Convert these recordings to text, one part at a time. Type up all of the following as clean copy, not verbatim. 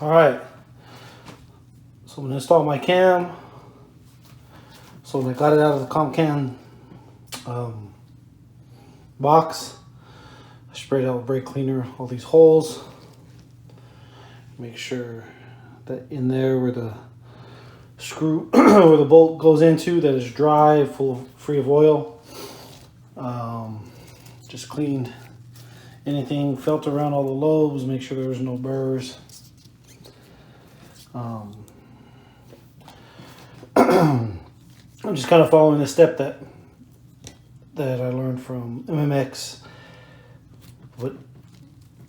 Alright, so I'm going to install my cam. So when I got it out of the comp can box, I sprayed out with brake cleaner all these holes. Make sure that in there where the screw, where the bolt goes into, that is dry, free of oil. Just cleaned anything, felt around all the lobes, make sure there was no burrs. I'm just kind of following the step that I learned from MMX, what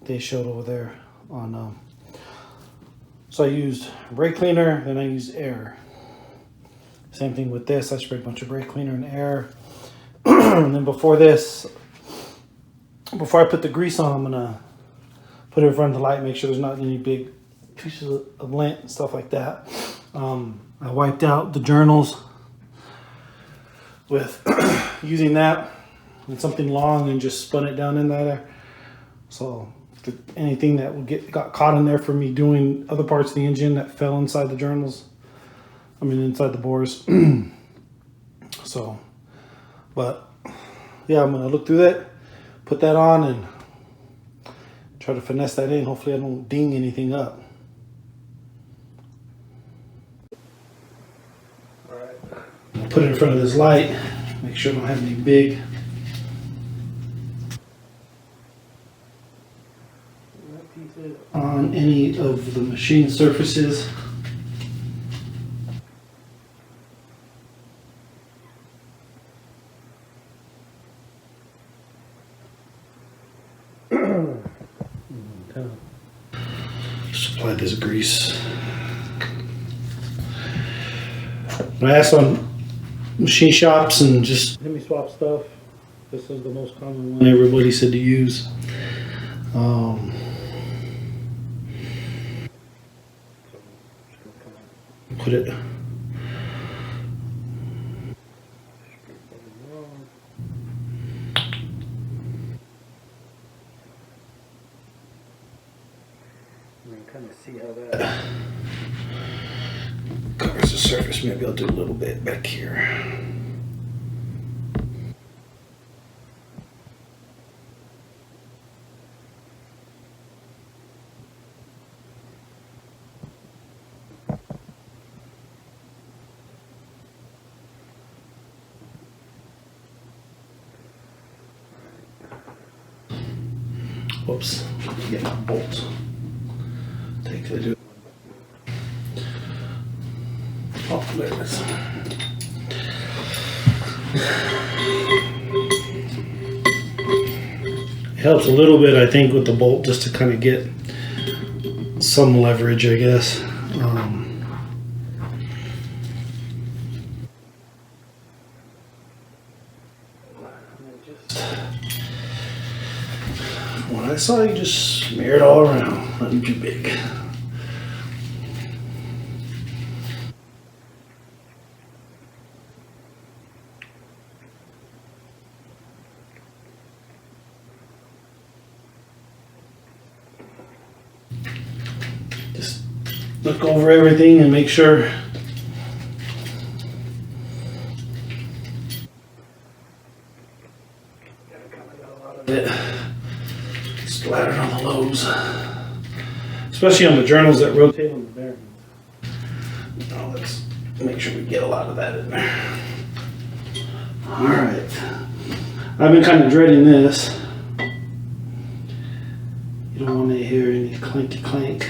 they showed over there on. So I used brake cleaner, then I used air. Same thing with this. I sprayed a bunch of brake cleaner and air. And then before I put the grease on, I'm gonna put it in front of the light, make sure there's not any big pieces of lint and stuff like that. I wiped out the journals with using that and something long and just spun it down in there. So anything that got caught in there from me doing other parts of the engine that fell inside the journals, inside the bores. So, but yeah, I'm gonna look through that, put that on, and try to finesse that in. Hopefully I don't ding anything up. All right. Put it in front of this light, make sure I don't have any big on any of the machine surfaces. Just apply this grease. When I asked on machine shops and just Hemi swap stuff, this is the most common one everybody said to use. Put it. Kind of see how that covers the surface. Maybe I'll do a little bit back here. Whoops, get my bolt. Take the do. Oh, there it is. It helps a little bit, I think, with the bolt just to kind of get some leverage, I guess. When I saw you just smear it all around, nothing too big. Just look over everything and make sure it splattered on the lobes, especially on the journals that rotate on the bearings. Now let's make sure we get a lot of that in there. All right, I've been kind of dreading this. You don't want to hear any clanky clank.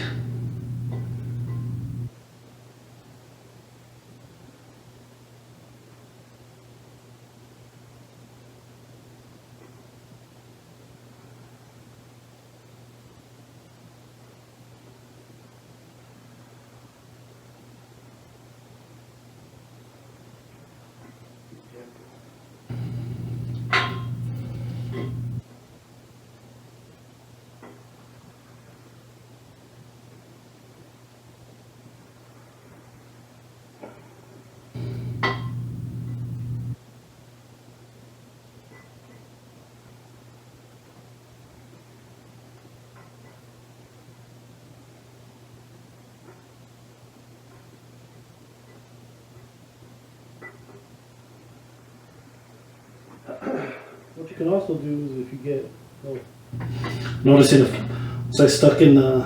you can also do is if you get, noticing if I stuck in the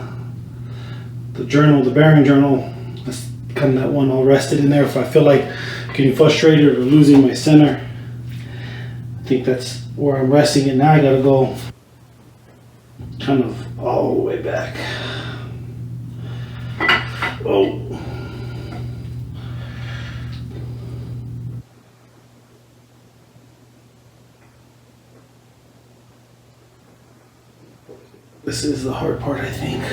journal, the bearing journal, that's kind of that one all rested in there. If I feel like getting frustrated or losing my center, I think that's where I'm resting it. Now I gotta go kind of all the way back. Oh. This is the hard part, I think.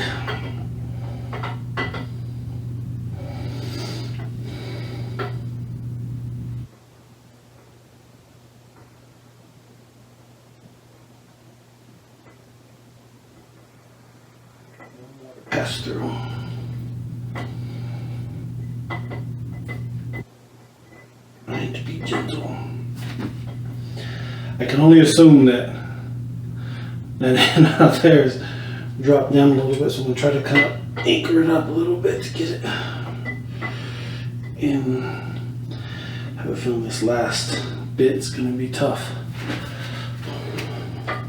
Pass through. I need to be gentle. I can only assume that end out there is dropped down a little bit, so I'm gonna try to kind of anchor it up a little bit to get it in. I have a feeling this last bit's gonna be tough. I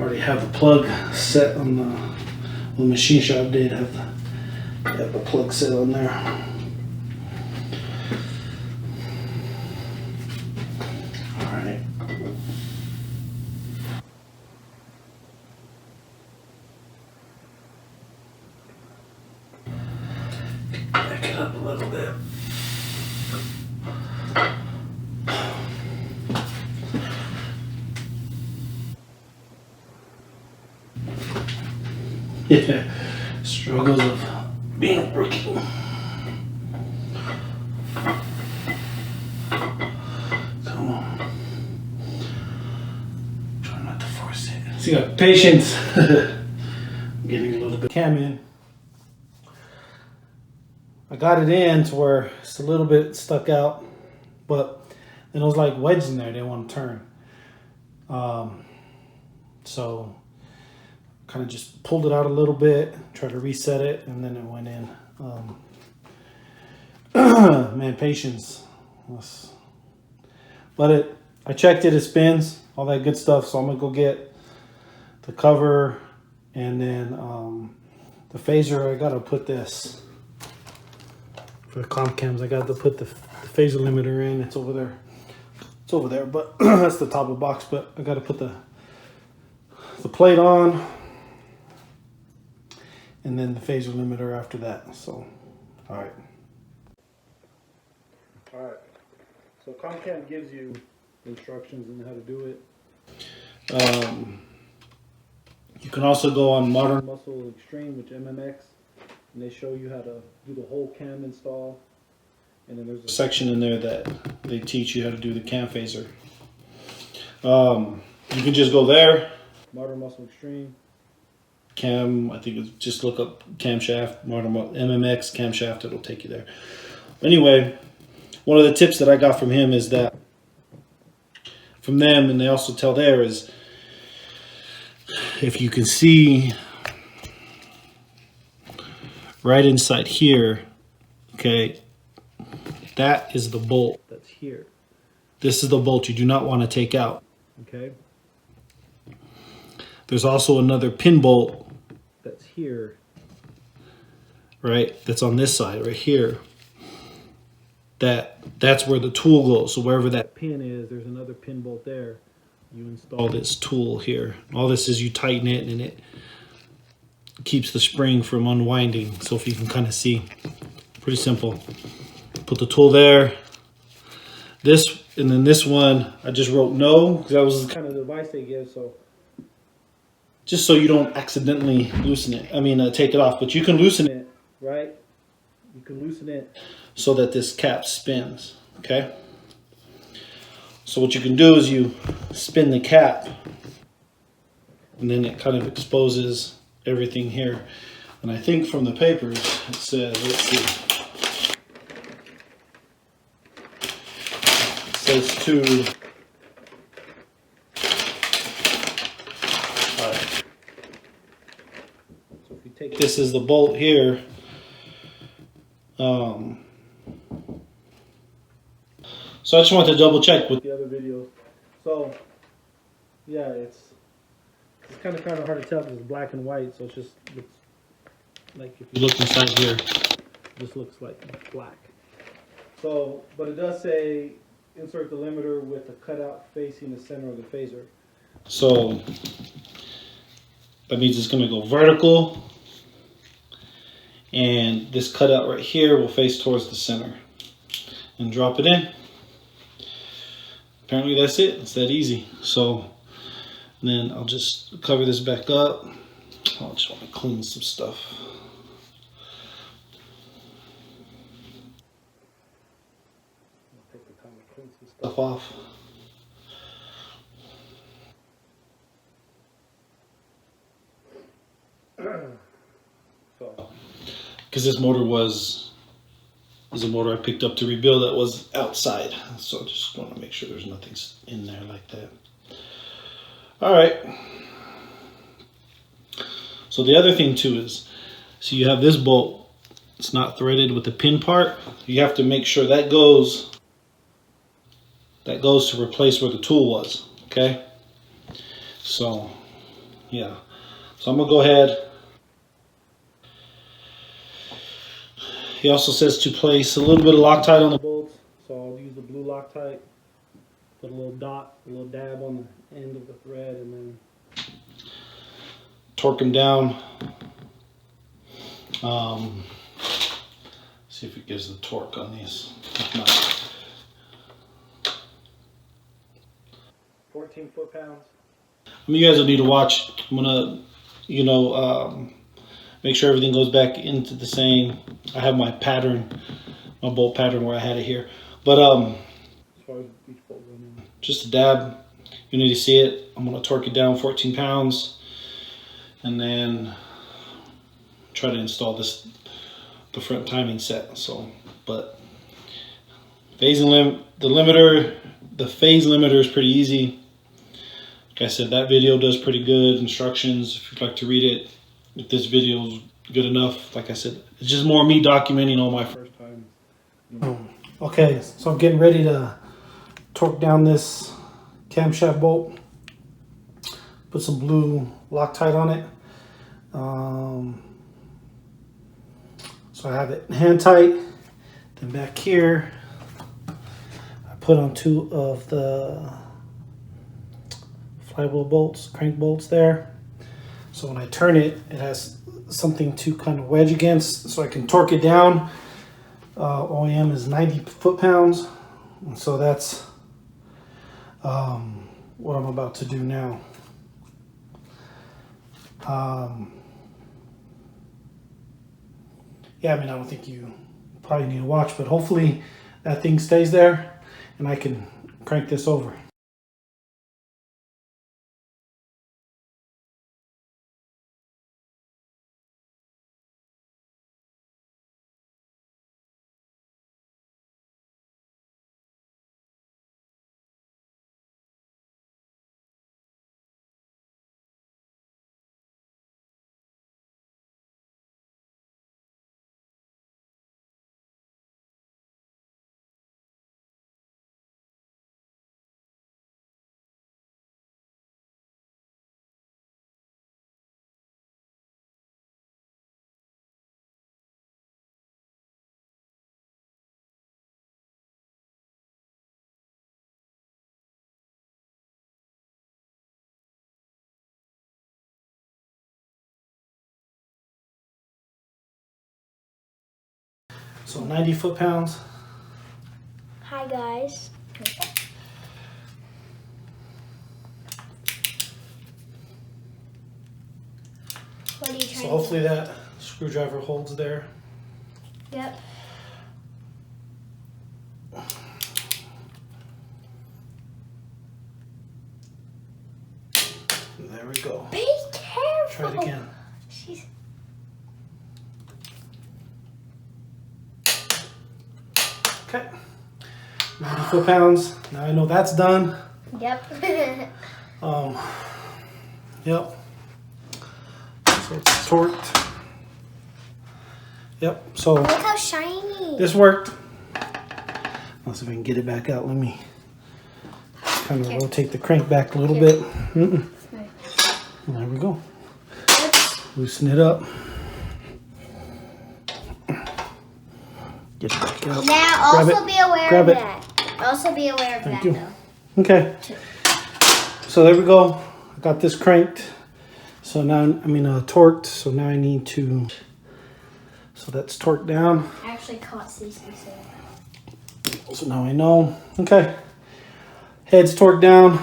already have the plug set on the machine shop. Did have the plug set on there. All right. Back it up a little bit. Yeah, struggles of being a rookie. Come on. Try not to force it. So you got patience. I'm getting a little bit cam in. I got it in to where it's a little bit stuck out, but then it was like wedged in there. They didn't want to turn. So kind of just pulled it out a little bit, tried to reset it, and then it went in. Man, patience. But I checked it spins, all that good stuff. So I'm gonna go get the cover, and then the phaser. I gotta put this for the comp cams. I got to put the phaser limiter in. It's over there. It's over there, but that's the top of the box. But I got to put the plate on, and then the phaser limiter after that. So, all right. So ComCam gives you instructions on how to do it. You can also go on Modern Muscle Extreme, which MMX, and they show you how to do the whole cam install. And then there's a section in there that they teach you how to do the cam phaser. You can just go there, Modern Muscle Extreme. Cam, I think it's just look up camshaft, MMX camshaft, it'll take you there. Anyway, one of the tips that I got from him is that, from them, and they also tell there, is if you can see right inside here, okay, that is the bolt that's here. This is the bolt you do not want to take out, okay? There's also another pin bolt that's here, right? That's on this side right here. That's where the tool goes. So wherever that pin is, there's another pin bolt there. You install this tool here. All this is you tighten it, and it keeps the spring from unwinding. So if you can kind of see, pretty simple. Put the tool there. This, and then this one, I just wrote no, because that was kind of the advice they give. So just so you don't accidentally loosen it. I mean, take it off, but you can loosen it, right? You can loosen it so that this cap spins, okay? So what you can do is you spin the cap, and then it kind of exposes everything here. And I think from the papers, it says, let's see. It says to, all right. So if you take this as the bolt here, so I just want to double check with the other videos. So Yeah, it's kind of hard to tell because it's black and white, so it's just looks like if you look inside here, it just looks like black. So, but it does say insert the limiter with a cutout facing the center of the phaser. So that means it's going to go vertical, and this cutout right here will face towards the center. And drop it in. Apparently that's it. It's that easy. So then I'll just cover this back up. I just want to clean some stuff. I'll take the time to clean some stuff off. Because this motor was a motor I picked up to rebuild that was outside. So I just want to make sure there's nothing in there like that. All right. So the other thing too is, so you have this bolt, it's not threaded with the pin part. You have to make sure that goes to replace where the tool was, okay? So, yeah. So I'm gonna go ahead. He also says to place a little bit of Loctite on the bolts. So I'll use the blue Loctite, put a little dot, a little dab on the end of the thread, and then torque them down. See if it gives the torque on these. If not, 14 foot-pounds. I mean, you guys will need to watch. I'm gonna, make sure everything goes back into the same. I have my pattern, my bolt pattern where I had it here. But as far as each bolt going in, just a dab. You need to see it. I'm gonna torque it down 14 pounds, and then try to install the front timing set. So, but the phase limiter is pretty easy. Like I said, that video does pretty good instructions if you'd like to read it. If this video is good enough, like I said, it's just more me documenting all my first time. Okay, so I'm getting ready to torque down this camshaft bolt. Put some blue Loctite on it. So I have it hand tight. Then back here, I put on 2 of the flywheel bolts, crank bolts there. So when I turn it, it has something to kind of wedge against so I can torque it down. OEM is 90 foot-pounds. And so that's what I'm about to do now. Yeah, I mean, I don't think you probably need to watch, but hopefully that thing stays there and I can crank this over. So 90 foot-pounds. Hi guys. What are you trying So hopefully that screwdriver holds there. Yep. There we go. Be careful. Try it again. She's... Okay. 90 foot-pounds. Now I know that's done. Yep. Yep. So it's torqued. Yep. So Look how shiny. this worked. Let's see if I can get it back out. Let me kind of Okay. rotate the crank back a little bit. There we go. Loosen it up. Get it back up. Now, Grab also it. be aware Grab of it. that. Also be aware of Thank that, you. though. Okay. So there we go. I got this cranked. So now, torqued. So now I need to, so that's torqued down. I actually caught Cece, so. So now I know. Okay. Head's torqued down.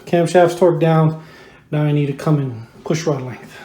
Camshaft's torqued down. Now I need to come in push rod length.